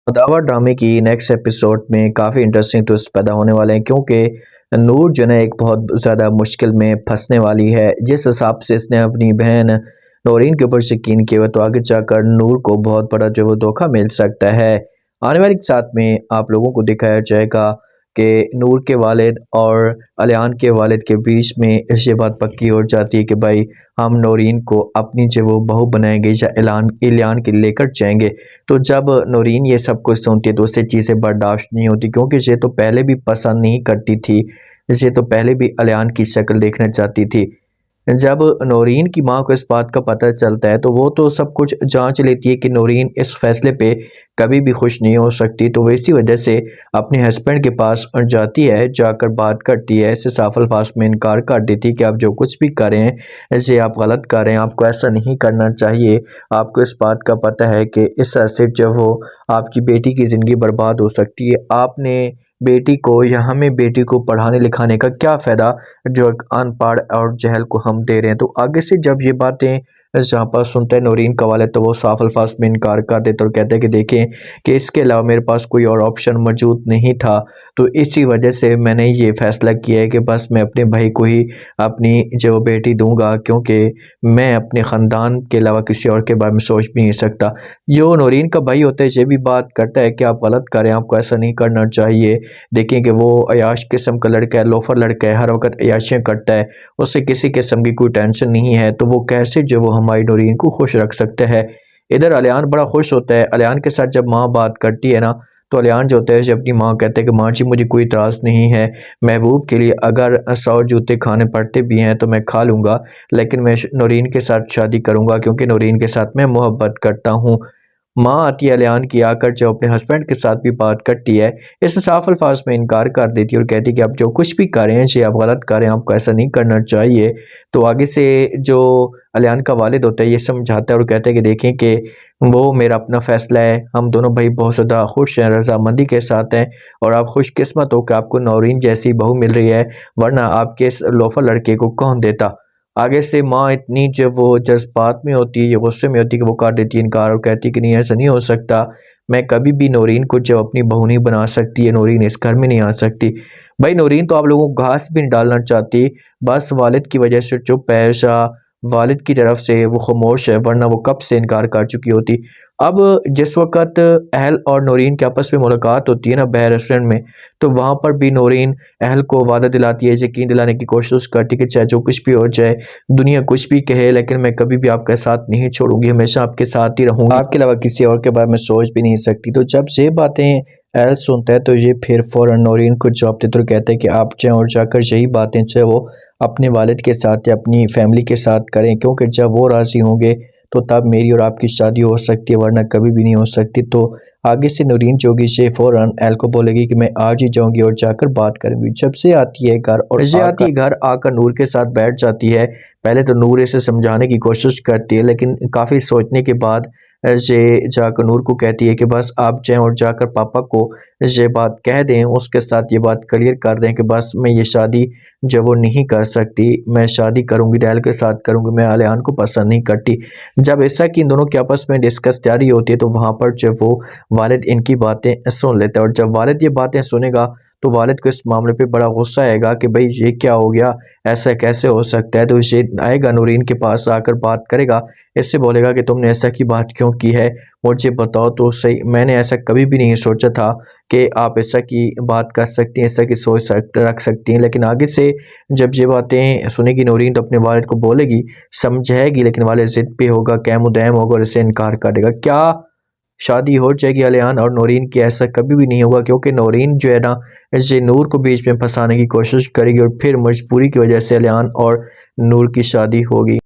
दावा ड्रामे की नेक्स्ट एपिसोड में काफ़ी इंटरेस्टिंग ट्विस्ट पैदा होने वाले हैं क्योंकि नूर जो है एक बहुत ज़्यादा मुश्किल में फंसने वाली है। जिस हिसाब से इसने अपनी बहन नौरीन के ऊपर यकीन किया हुआ तो आगे जाकर नूर को बहुत बड़ा जो वो धोखा मिल सकता है। आने वाले साथ में आप लोगों को दिखाया जाएगा कि नूर के वालिद और अलियान के वालिद के बीच में ये बात पक्की हो जाती है कि भाई हम नौरीन को अपनी जो वो बहू बनाएंगे या ऐलान इलियान के लेकर जाएंगे। तो जब नौरीन ये सब कुछ सुनती है तो उससे चीज़ें बर्दाश्त नहीं होती क्योंकि ये तो पहले भी पसंद नहीं करती थी। ये तो पहले भी अलियान की शक्ल देखना चाहती थी। जब नौरीन की माँ को इस बात का पता चलता है तो वो तो सब कुछ जांच लेती है कि नौरीन इस फैसले पे कभी भी खुश नहीं हो सकती। तो वो इसी वजह से अपने हस्बैंड के पास जाती है, जाकर बात करती है, इससे साफ अल्फाज में इनकार कर देती है कि आप जो कुछ भी करें ऐसे आप गलत कर रहे हैं, आपको ऐसा नहीं करना चाहिए। आपको इस बात का पता है कि इस असर जब हो आपकी बेटी की ज़िंदगी बर्बाद हो सकती है। आपने बेटी को या हमें बेटी को पढ़ाने लिखाने का क्या फ़ायदा जो एक अनपढ़ और जहल को हम दे रहे हैं। तो आगे से जब ये बातें जहाँ पर सुनता है नौरीन का वालिद तो वो साफ अल्फाज में इनकार कर देता और कहता है कि देखें कि इसके अलावा मेरे पास कोई और ऑप्शन मौजूद नहीं था। तो इसी वजह से मैंने ये फ़ैसला किया है कि बस मैं अपने भाई को ही अपनी जो बेटी दूंगा क्योंकि मैं अपने ख़ानदान के अलावा किसी और के बारे में सोच भी नहीं सकता। जो नौरीन का भाई होता है ये भी बात करता है कि आप गलत करें, आपको ऐसा नहीं करना चाहिए। देखें कि वो अयाश किस्म का लड़का है, लोफर लड़का है, हर वक्त अयाशियाँ करता है, उसे किसी किस्म की कोई टेंशन नहीं है। तो वो कैसे जो वो हमारी नौरीन को खुश रख सकता है। इधर अलियान बड़ा खुश होता है। अलियान के साथ जब माँ बात करती है ना तो अलियान जो होता है जब अपनी माँ कहते हैं कि माँ जी मुझे कोई इतराज़ नहीं है, महबूब के लिए अगर 100 जूते खाने पड़ते भी हैं तो मैं खा लूँगा, लेकिन मैं नौरीन के साथ शादी करूँगा क्योंकि नौरीन के साथ मैं मोहब्बत करता हूँ। माँ आती है अलियान की, आकर जो अपने हस्बैंड के साथ भी बात करती है, इस साफ अल्फाज में इनकार कर देती है और कहती है कि आप जो कुछ भी कर रहे हैं ये आप गलत कर रहे हैं, आपको ऐसा नहीं करना चाहिए। तो आगे से जो अलियान का वालिद होता है ये समझाता है और कहता है कि देखें कि वो मेरा अपना फ़ैसला है, हम दोनों भाई बहुत ज़्यादा खुश हैं, रज़ामंदी के साथ हैं और आप खुशकिस्मत हो कि आपको नौरीन जैसी बहू मिल रही है, वरना आपके इस लोफर लड़के को कौन देता। आगे से माँ इतनी जब वो जज़्बात में होती है या गुस्से में होती है कि वो कर देती है इनकार और कहती है कि नहीं ऐसा नहीं हो सकता, मैं कभी भी नौरीन को जब अपनी बहू नहीं बना सकती है, नौरीन इस घर में नहीं आ सकती। भाई नौरीन तो आप लोगों को घास भी नहीं डालना चाहती, बस वालिद की वजह से चुप है या वालिद की तरफ से वो खामोश है, वरना वो कब से इनकार कर चुकी होती। अब जिस वक़्त अहल और नौरीन की आपस में मुलाकात होती है ना बाहर रेस्टोरेंट में, तो वहाँ पर भी नौरीन अहल को वादा दिलाती है, यकीन दिलाने की कोशिश करती है कि चाहे जो कुछ भी हो जाए, दुनिया कुछ भी कहे लेकिन मैं कभी भी आपका साथ नहीं छोड़ूँगी, हमेशा आपके साथ ही रहूँगी। आपके अलावा किसी और के बारे में सोच भी नहीं सकती। तो जब ये बातें अहल सुनता है तो ये फिर फ़ौरन नौरीन को जवाब देता और कहता है कि आप जाएँ और जाकर यही बातें जो है वो अपने वालिद के साथ या अपनी फैमिली के साथ करें क्योंकि जब वो राज़ी होंगे तो तब मेरी और आपकी शादी हो सकती है, वरना कभी भी नहीं हो सकती। तो आगे से नूरीन जोगी से फ़ौरन एल को बोलेगी कि मैं आज ही जाऊँगी और जाकर बात करूँगी। जब से आती है घर और ये आती है घर आकर नूर के साथ बैठ जाती है। पहले तो नूर इसे समझाने की कोशिश करती है लेकिन काफ़ी सोचने के बाद ये जाकर नूर को कहती है कि बस आप जाएँ और जाकर पापा को ये बात कह दें, उसके साथ ये बात क्लियर कर दें कि बस मैं ये शादी जो वो नहीं कर सकती, मैं शादी करूँगी रैल के साथ करूँगी, मैं अलियान को पसंद नहीं करती। जब ऐसा कि इन दोनों के आपस में डिस्कस जारी होती है तो वहाँ पर जो वो वालिद इनकी बातें सुन लेता है और जब वालिद ये बातें सुनेगा तो वालिद को इस मामले पे बड़ा गुस्सा आएगा कि भाई ये क्या हो गया, ऐसा कैसे हो सकता है। तो इसे आएगा नूरीन के पास आकर बात करेगा, इससे बोलेगा कि तुमने ऐसा की बात क्यों की है, मुझे बताओ तो सही, मैंने ऐसा कभी भी नहीं सोचा था कि आप ऐसा की बात कर सकती हैं, ऐसा की सोच रख सकती हैं। लेकिन आगे से जब ये बातें सुनेगी नूरीन तो अपने वालिद को बोलेगी, समझाएगी, लेकिन वालिद ज़िद पे होगा, कैम उदैम होगा और इसे इनकार कर देगा। क्या शादी हो जाएगी अलियान और नूरीन की? ऐसा कभी भी नहीं होगा क्योंकि नूरीन जो है ना ये नूर को बीच में फंसाने की कोशिश करेगी और फिर मजबूरी की वजह से अलियान और नूर की शादी होगी।